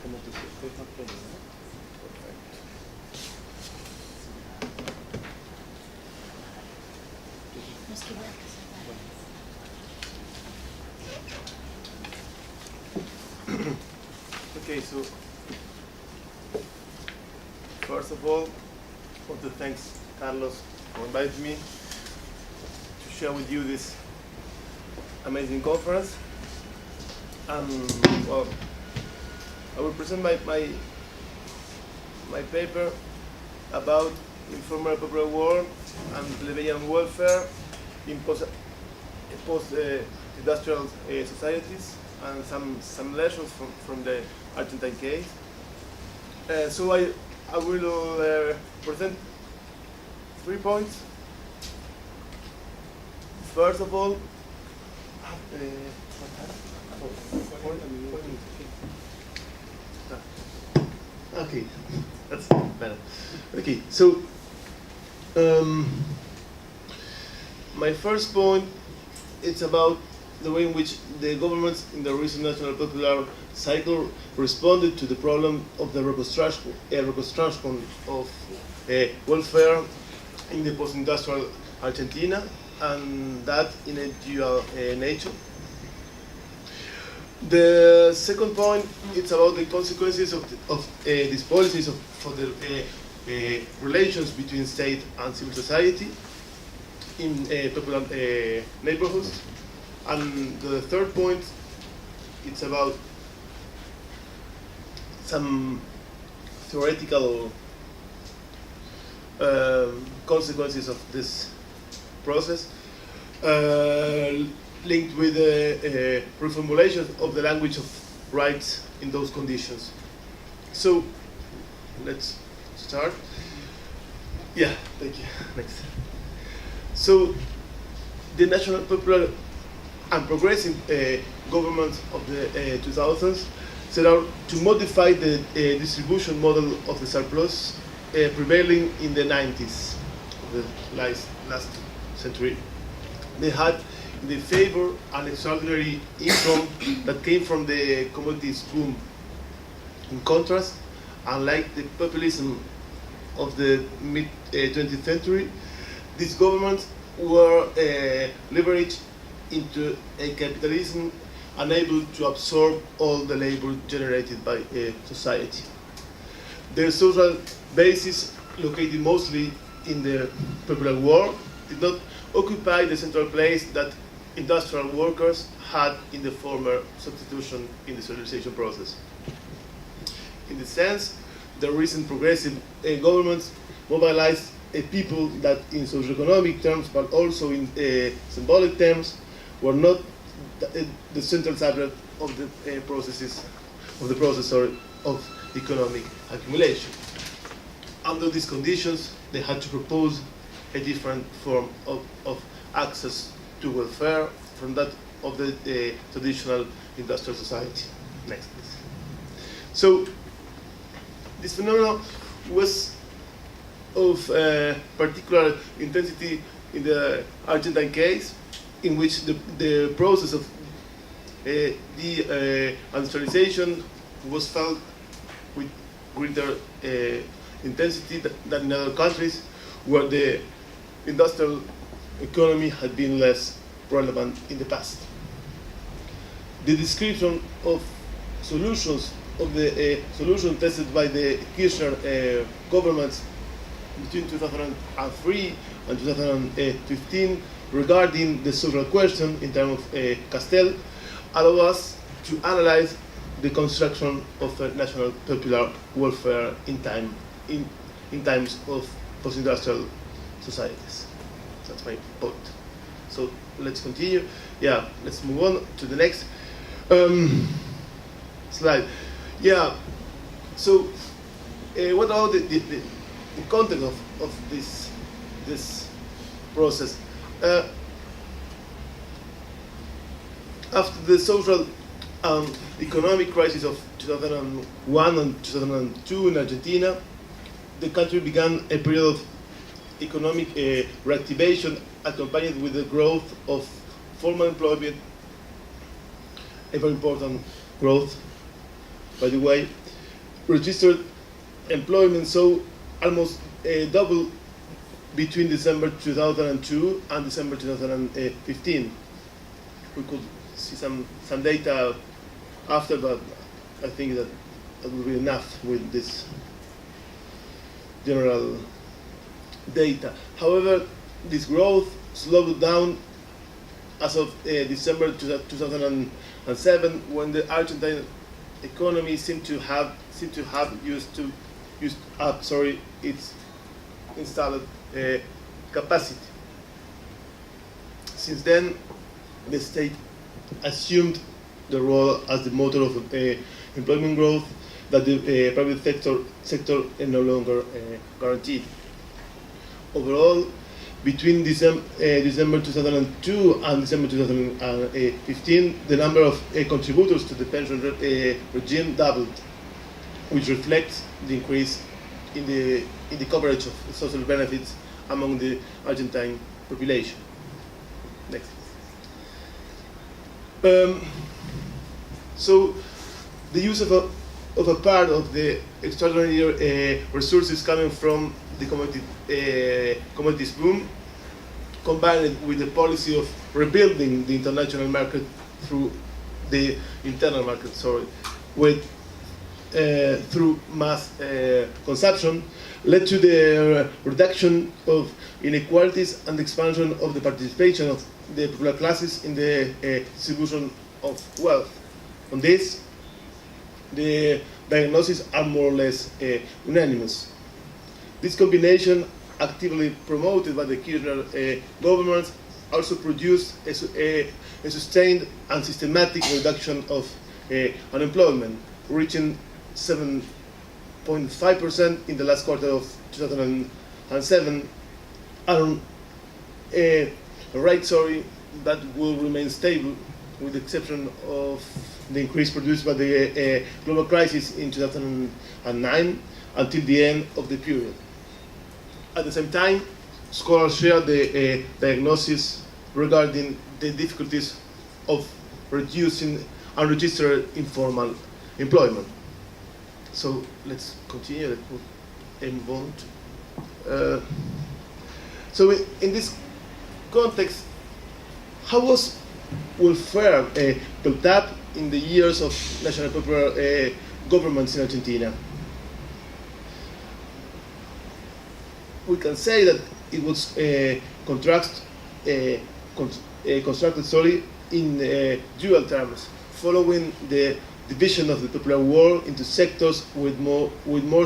como que estoy más pequeño, ¿no? Perfecto. No es que voy a presentar. Okay, so first of all, I want to thank Carlos for inviting me to share with you this amazing conference. Well, I will present my paper about informal popular war and plebeian welfare in post-industrial societies, and some lessons from the Argentine case. So I will present 3 points. First of all, okay, that's better. Okay, so my first point is about the way in which the governments in the recent national popular cycle responded to the problem of the reconstruction of welfare in the post-industrial Argentina, and that in a dual nature. The second point is about the consequences of these policies for the relations between state and civil society in popular neighborhoods. And the third point, it's about some theoretical consequences of this process linked with the reformulation of the language of rights in those conditions. So let's start. Yeah, thank you. Next. So the national popular and progressive governments of the 2000s set out to modify the distribution model of the surplus prevailing in the 90s of the last century. They had in their favor an extraordinary income that came from the commodities boom. In contrast, unlike the populism of the mid-20th century, these governments were leveraged into a capitalism unable to absorb all the labor generated by society. Their social basis, located mostly in the popular war, did not occupy the central place that industrial workers had in the former substitution industrialization process. In this sense, the recent progressive governments mobilized a people that in socioeconomic terms, but also in symbolic terms, were not the central subject of the process of economic accumulation. Under these conditions, they had to propose a different form of access to welfare from that of the traditional industrial society. Next, please. So, this phenomenon was of particular intensity in the Argentine case, in which the process of industrialization was felt with greater intensity than in other countries where the industrial economy had been less relevant in the past. The description of solutions of the solution tested by the Kirchner governments between 2003 and 2015 regarding the social question in terms of Castel allow us to analyze the construction of a national popular welfare in times of post-industrial societies. That's my point. So let's continue. Yeah, let's move on to the next slide. Yeah, so what about the context of this process? After the social and economic crisis of 2001 and 2002 in Argentina, the country began a period of economic reactivation accompanied with the growth of formal employment, a very important growth, by the way, registered employment saw almost double between December 2002 and December 2015. We could see some data after, but I think that will be enough with this general data. However, this growth slowed down as of December 2007, when the Argentine economy seemed to have used up its installed capacity. Since then, the state assumed the role as the motor of employment growth that the private sector no longer guaranteed. Overall, between December 2002 and December 2015, the number of contributors to the pension regime doubled, which reflects the increase in the coverage of social benefits among the Argentine population. Next. So, the use of a part of the extraordinary resources coming from the commodities boom, combined with the policy of rebuilding the international market through the internal market, through mass consumption, led to the reduction of inequalities and expansion of the participation of the popular classes in the distribution of wealth. On this, the diagnoses are more or less unanimous. This combination, actively promoted by the Kirchner government, also produced a sustained and systematic reduction of unemployment, reaching 7.5% in the last quarter of 2007, and a rate that will remain stable, with the exception of the increase produced by the global crisis in 2009 until the end of the period. At the same time, scholars share the diagnosis regarding the difficulties of reducing unregistered informal employment. So let's continue. Let's move on. So in this context, how was welfare built up in the years of national popular governments in Argentina? We can say that it was constructed in dual terms, following the division of the popular world into sectors with more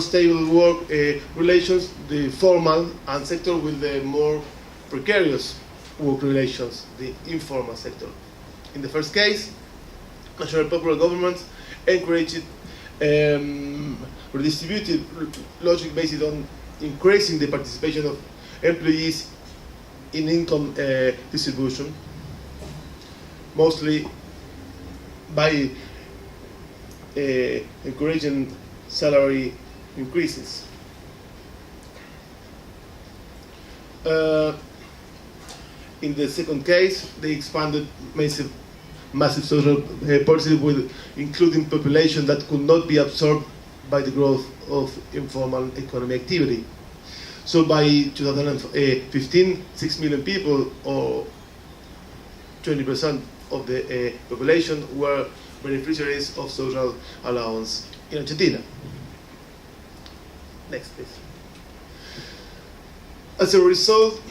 stable work relations, the formal, and sector with the more precarious work relations, the informal sector. In the first case, national popular governments encouraged redistributive logic based on increasing the participation of employees in income distribution, mostly by encouraging salary increases. In the second case, they expanded massive social policy with including population that could not be absorbed by the growth of informal economic activity. So by 2015, 6 million people, or 20% of the population, were beneficiaries of social allowance in Argentina. Next, please. As a result,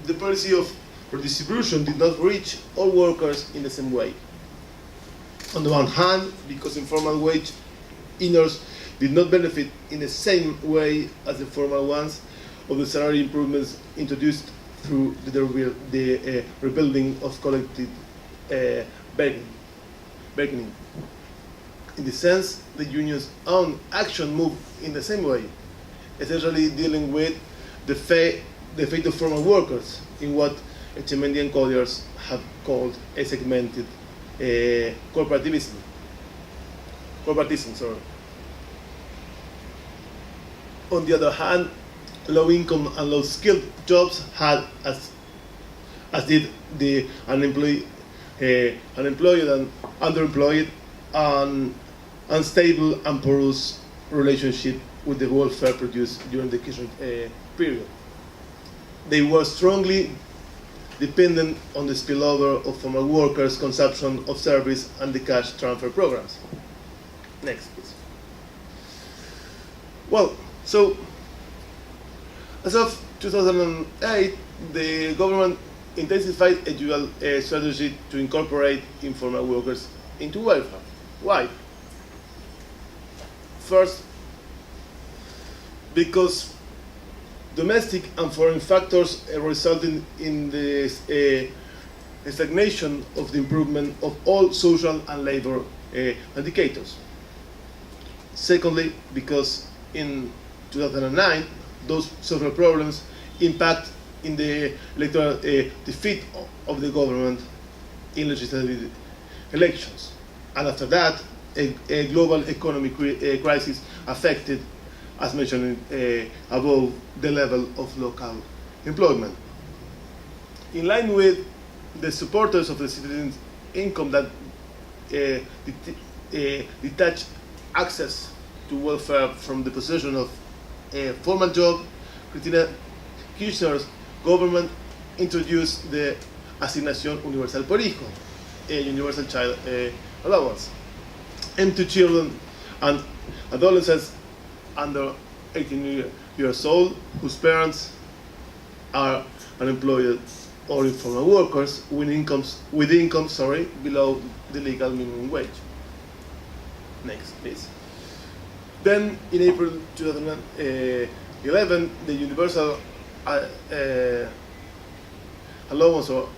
the policy of redistribution did not reach all workers in the same way. On the one hand, because informal wage earners did not benefit in the same way as the formal ones of the salary improvements introduced through the rebuilding of collective bargaining. In this sense, the union's own action moved in the same way, essentially dealing with the fate of formal workers in what Echemendia and Colliers have called a segmented corporatism. On the other hand, low-income and low-skilled jobs had, as did the unemployed and underemployed, and unstable and porous relationship with the welfare produced during the Kirchner period. They were strongly dependent on the spillover of formal workers' consumption of service and the cash transfer programs. Next, please. Well, so as of 2008, the government intensified a dual strategy to incorporate informal workers into welfare. Why? First, because domestic and foreign factors resulted in the stagnation of the improvement of all social and labor indicators. Secondly, because in 2009, those social problems impact in the electoral defeat of the government in legislative elections. And after that, a global economic crisis affected, as mentioned above, the level of local employment. In line with the supporters of the citizens' income that detach access to welfare from the possession of a formal job, Kirchner's government introduced the Asignación Universal por Hijo, a universal child allowance, aimed to children and adolescents under 18 years old whose parents are unemployed or informal workers with incomes below the legal minimum wage. Next, please. Then, in April 2011, the universal allowance or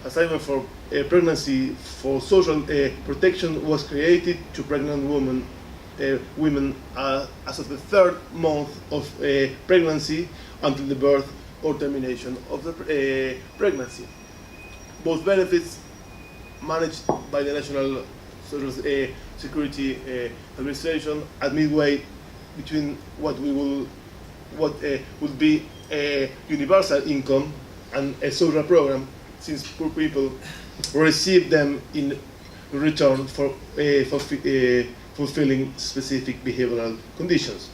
assignment for pregnancy for social protection was created to pregnant women as of the third month of pregnancy until the birth or termination of the pregnancy. Both benefits managed by the National Social Security Administration at midway between what would be a universal income and a social program, since poor people receive them in return for fulfilling specific behavioral conditions.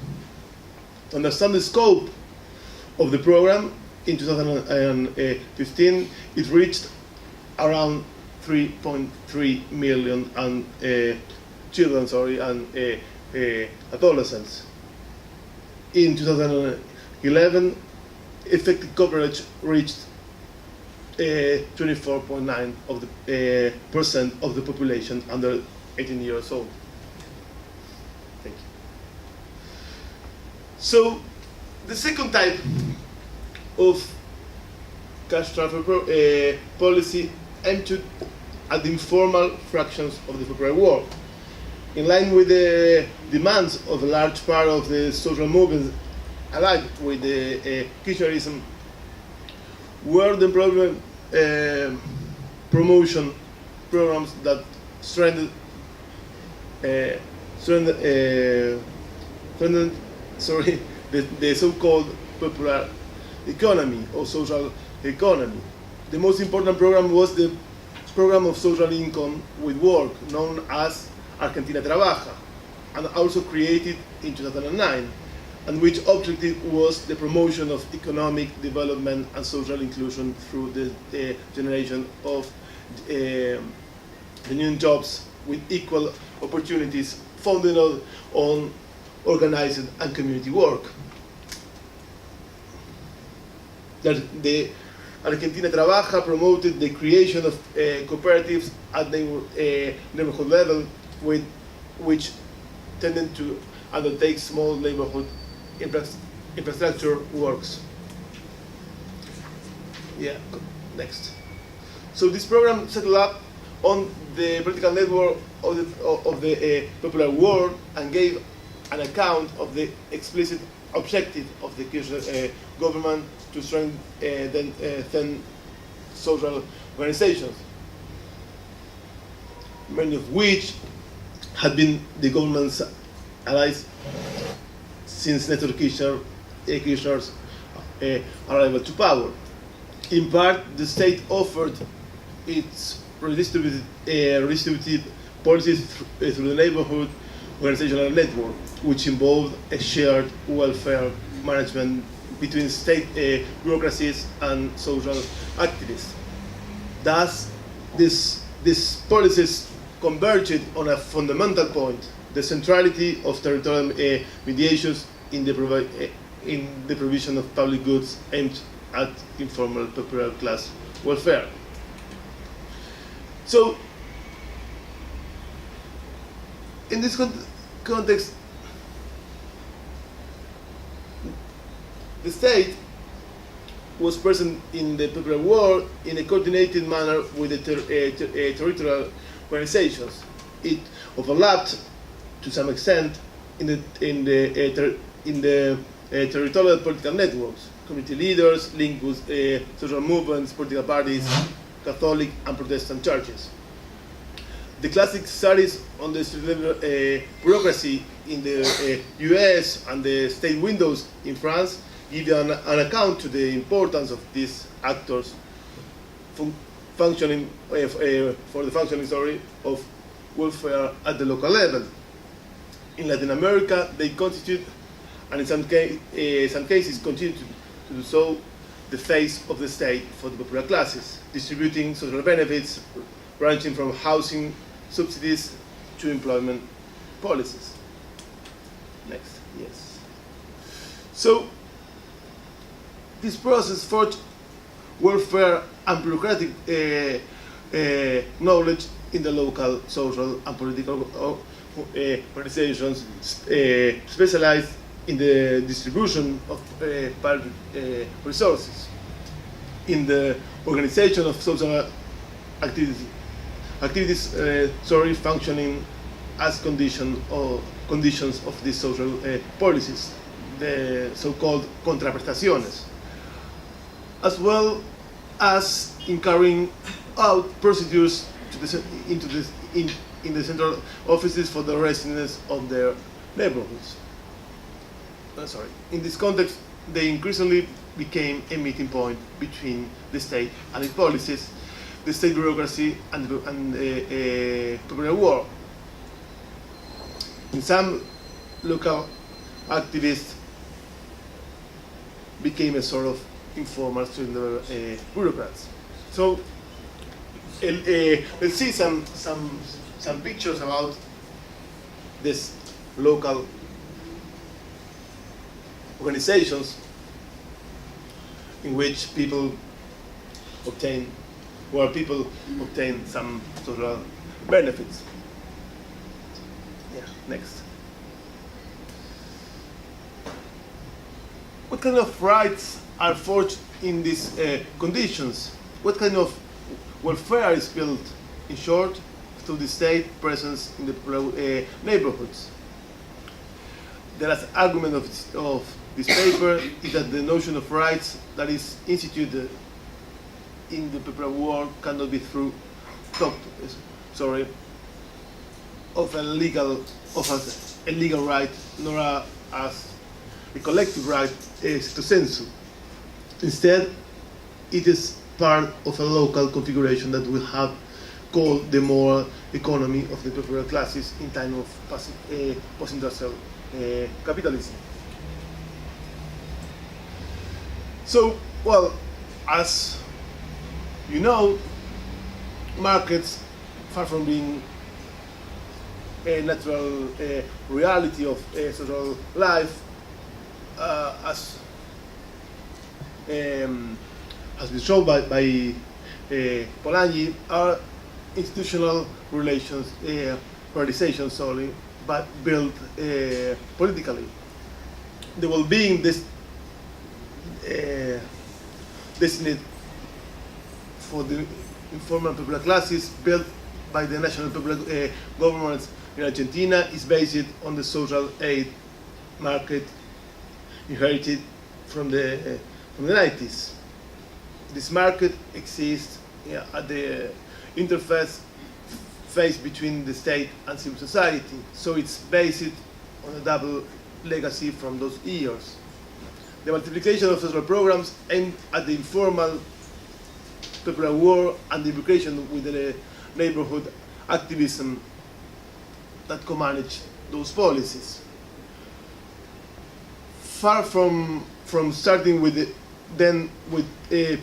To understand the scope of the program, in 2015, it reached around 3.3 million children and adolescents. In 2011, effective coverage reached 24.9% of the population under 18 years old. Thank you. So, the second type of cash transfer policy aimed at the informal fractions of the popular work. In line with the demands of a large part of the social movements, alike with the Kirchnerism, were the employment promotion programs that strengthened the so-called popular economy or social economy. The most important program was the program of social income with work, known as Argentina Trabaja, and also created in 2009, and which objective was the promotion of economic development and social inclusion through the generation of genuine jobs with equal opportunities founded on organized and community work. The Argentina Trabaja promoted the creation of cooperatives at neighborhood level, which tended to undertake small neighborhood infrastructure works. Yeah, next. So this program settled up on the political network of the popular world and gave an account of the explicit objective of the Kirchner government to strengthen social organizations, many of which had been the government's allies since Néstor Kirchner's arrival to power. In part, the state offered its redistributive policies through the neighborhood organizational network, which involved a shared welfare management between state bureaucracies and social activists. Thus, these policies converged on a fundamental point: the centrality of territorial mediations in the provision of public goods aimed at informal popular class welfare. So, in this context, the state was present in the popular world in a coordinated manner with the territorial organizations. It overlapped to some extent in the territorial political networks, community leaders linked with social movements, political parties, Catholic and Protestant churches. The classic studies on the state level bureaucracy in the US and the state windows in France give an account to the importance of these actors functioning for the functioning of welfare at the local level. In Latin America, they constitute, and in some cases continue to do so, the face of the state for the popular classes, distributing social benefits ranging from housing subsidies to employment policies. Next, yes. So, this process forged welfare and bureaucratic knowledge in the local social and political organizations specialized in the distribution of public resources, in the organization of social activities functioning as conditions of these social policies, the so-called contraprestaciones, as well as in carrying out procedures in the central offices for the residents of their neighborhoods. In this context, they increasingly became a meeting point between the state and its policies, the state bureaucracy and popular war. In some local activists became a sort of informal to the bureaucrats. So let's see some pictures about this local organizations in which people obtain some social benefits. Yeah, next. What kind of rights are forged in these conditions? What kind of welfare is built, in short, through the state presence in the neighborhoods? The last argument of this paper is that the notion of rights that is instituted in the popular world cannot be of a legal right, nor as a collective right to sensu. Instead, it is part of a local configuration that we have called the moral economy of the popular classes in time of post-industrial capitalism. So, well, as you know, markets, far from being a natural reality of social life, as has been shown by Polanyi, are institutional relations, polarization, but built politically. The well-being destined for the informal popular classes built by the national public governments in Argentina is based on the social aid market inherited from the 90s. This market exists at the interface between the state and civil society, so it's based on a double legacy from those years. The multiplication of social programs aimed at the informal popular war and the implication with the neighborhood activism that co-managed those policies. Far from starting with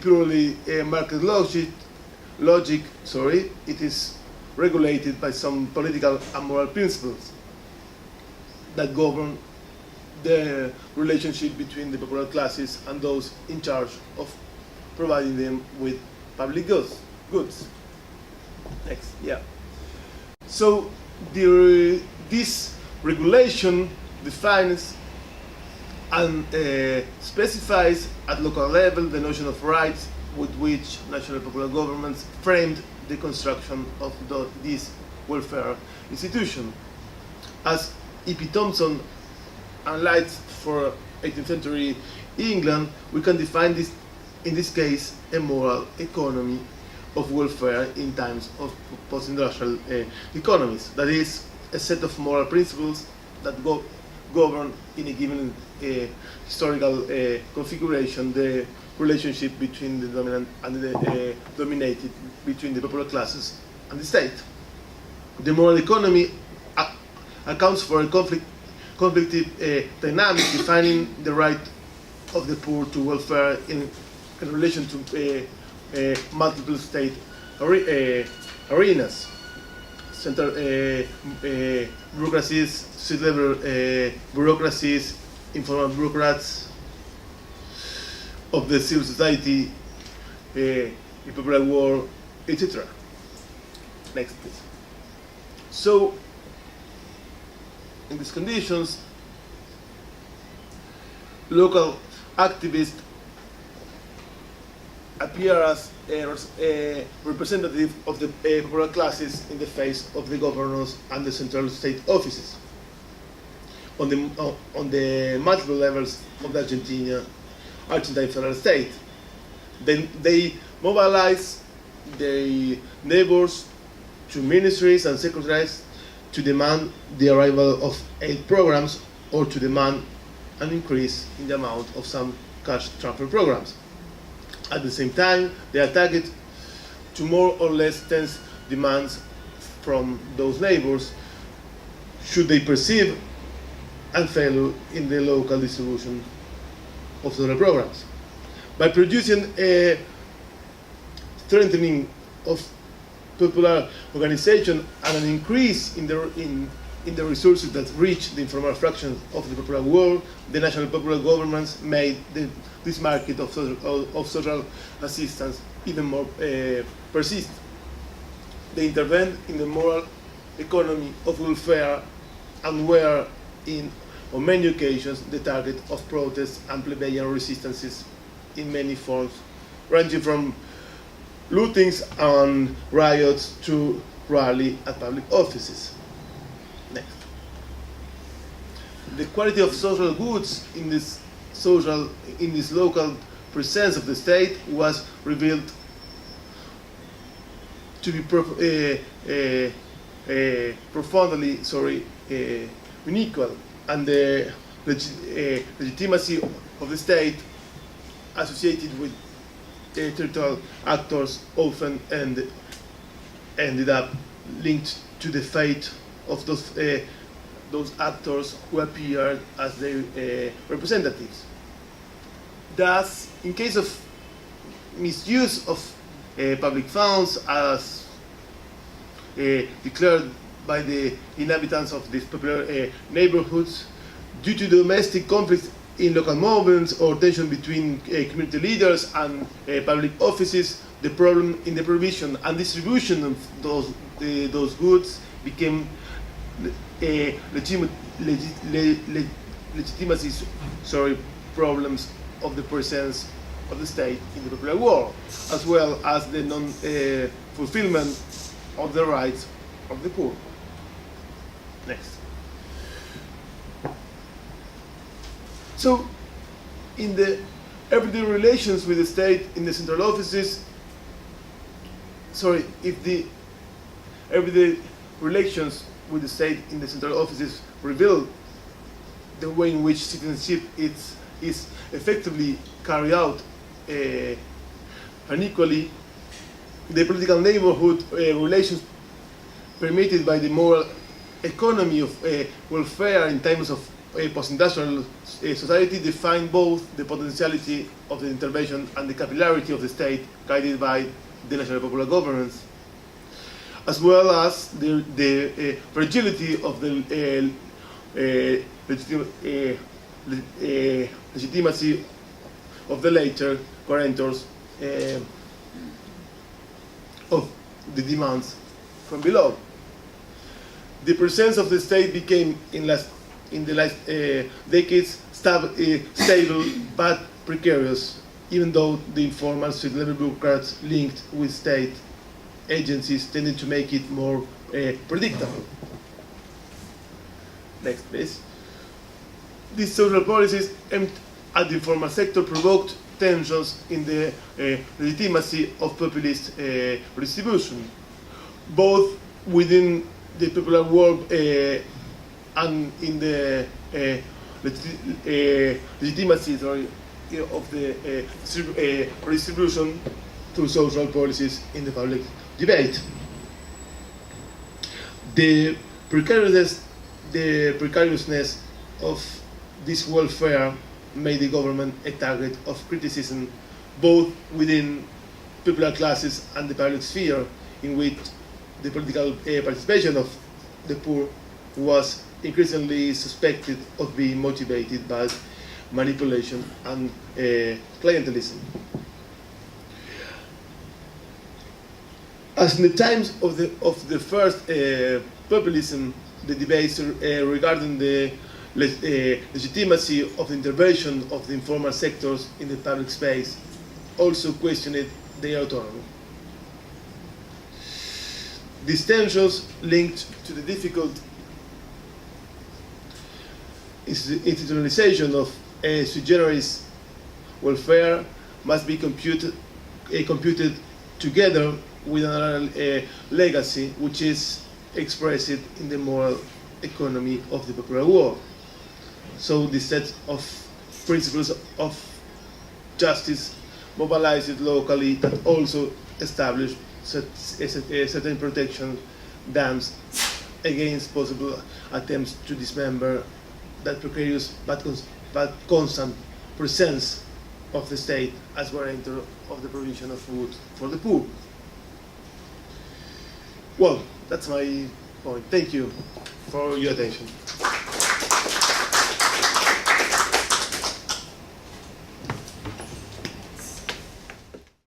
purely market logic, it is regulated by some political and moral principles that govern the relationship between the popular classes and those in charge of providing them with public goods. Next, yeah. So this regulation defines and specifies at local level the notion of rights with which national popular governments framed the construction of this welfare institution. As E.P. Thompson analyzed for 18th century England, we can define this, in this case, a moral economy of welfare in times of post-industrial economies. That is, a set of moral principles that govern in a given historical configuration the relationship between the dominant and the dominated, between the popular classes and the state. The moral economy accounts for a conflictive dynamic defining the right of the poor to welfare in relation to multiple state arenas. Central bureaucracies, state-level bureaucracies, informal bureaucrats of the civil society, the popular war, etc. Next, please. So, in these conditions, local activists appear as a representative of the popular classes in the face of the governors and the central state offices on the multiple levels of the Argentine federal state. They mobilize their neighbors to ministries and secretaries to demand the arrival of aid programs or to demand an increase in the amount of some cash transfer programs. At the same time, they are targeted to more or less tense demands from those neighbors should they perceive and fail in the local distribution of social programs. By producing a strengthening of popular organization and an increase in the resources that reach the informal fraction of the popular world, the national popular governments made this market of social assistance even more persistent. They intervened in the moral economy of welfare and were, on many occasions, the target of protests and plebeian resistances in many forms, ranging from lootings and riots to rally at public offices. Next. The quality of social goods in this local presence of the state was revealed to be profoundly unequal, and the legitimacy of the state associated with territorial actors often ended up linked to the fate of those actors who appeared as their representatives. Thus, in case of misuse of public funds as declared by the inhabitants of these popular neighborhoods, due to domestic conflicts in local movements or tension between community leaders and public offices, the problem in the provision and distribution of those goods became legitimacy problems of the presence of the state in the popular world, as well as the non-fulfillment of the rights of the poor. Next. So, in the everyday relations with the state in the central offices, if the everyday relations with the state in the central offices reveal the way in which citizenship is effectively carried out unequally, the political neighborhood relations permitted by the moral economy of welfare in terms of post-industrial society define both the potentiality of the intervention and the capillarity of the state guided by the national popular governance, as well as the fragility of the legitimacy of the later guarantors of the demands from below. The presence of the state became, in the last decades, stable but precarious, even though the informal street-level bureaucrats linked with state agencies tended to make it more predictable. Next, please. These social policies aimed at the informal sector provoked tensions in the legitimacy of populist redistribution, both within the popular world and in the legitimacy of the redistribution through social policies in the public debate. The precariousness of this welfare made the government a target of criticism both within popular classes and the public sphere, in which the political participation of the poor was increasingly suspected of being motivated by manipulation and clientelism. As in the times of the first populism, the debates regarding the legitimacy of the intervention of the informal sectors in the public space also questioned their autonomy. These tensions linked to the difficult institutionalization of sui generis welfare must be computed together with another legacy, which is expressed in the moral economy of the popular world. So the set of principles of justice mobilized locally that also established certain protection dams against possible attempts to dismember that precarious but constant presence of the state as guarantor of the provision of food for the poor. Well, that's my point. Thank you for your attention.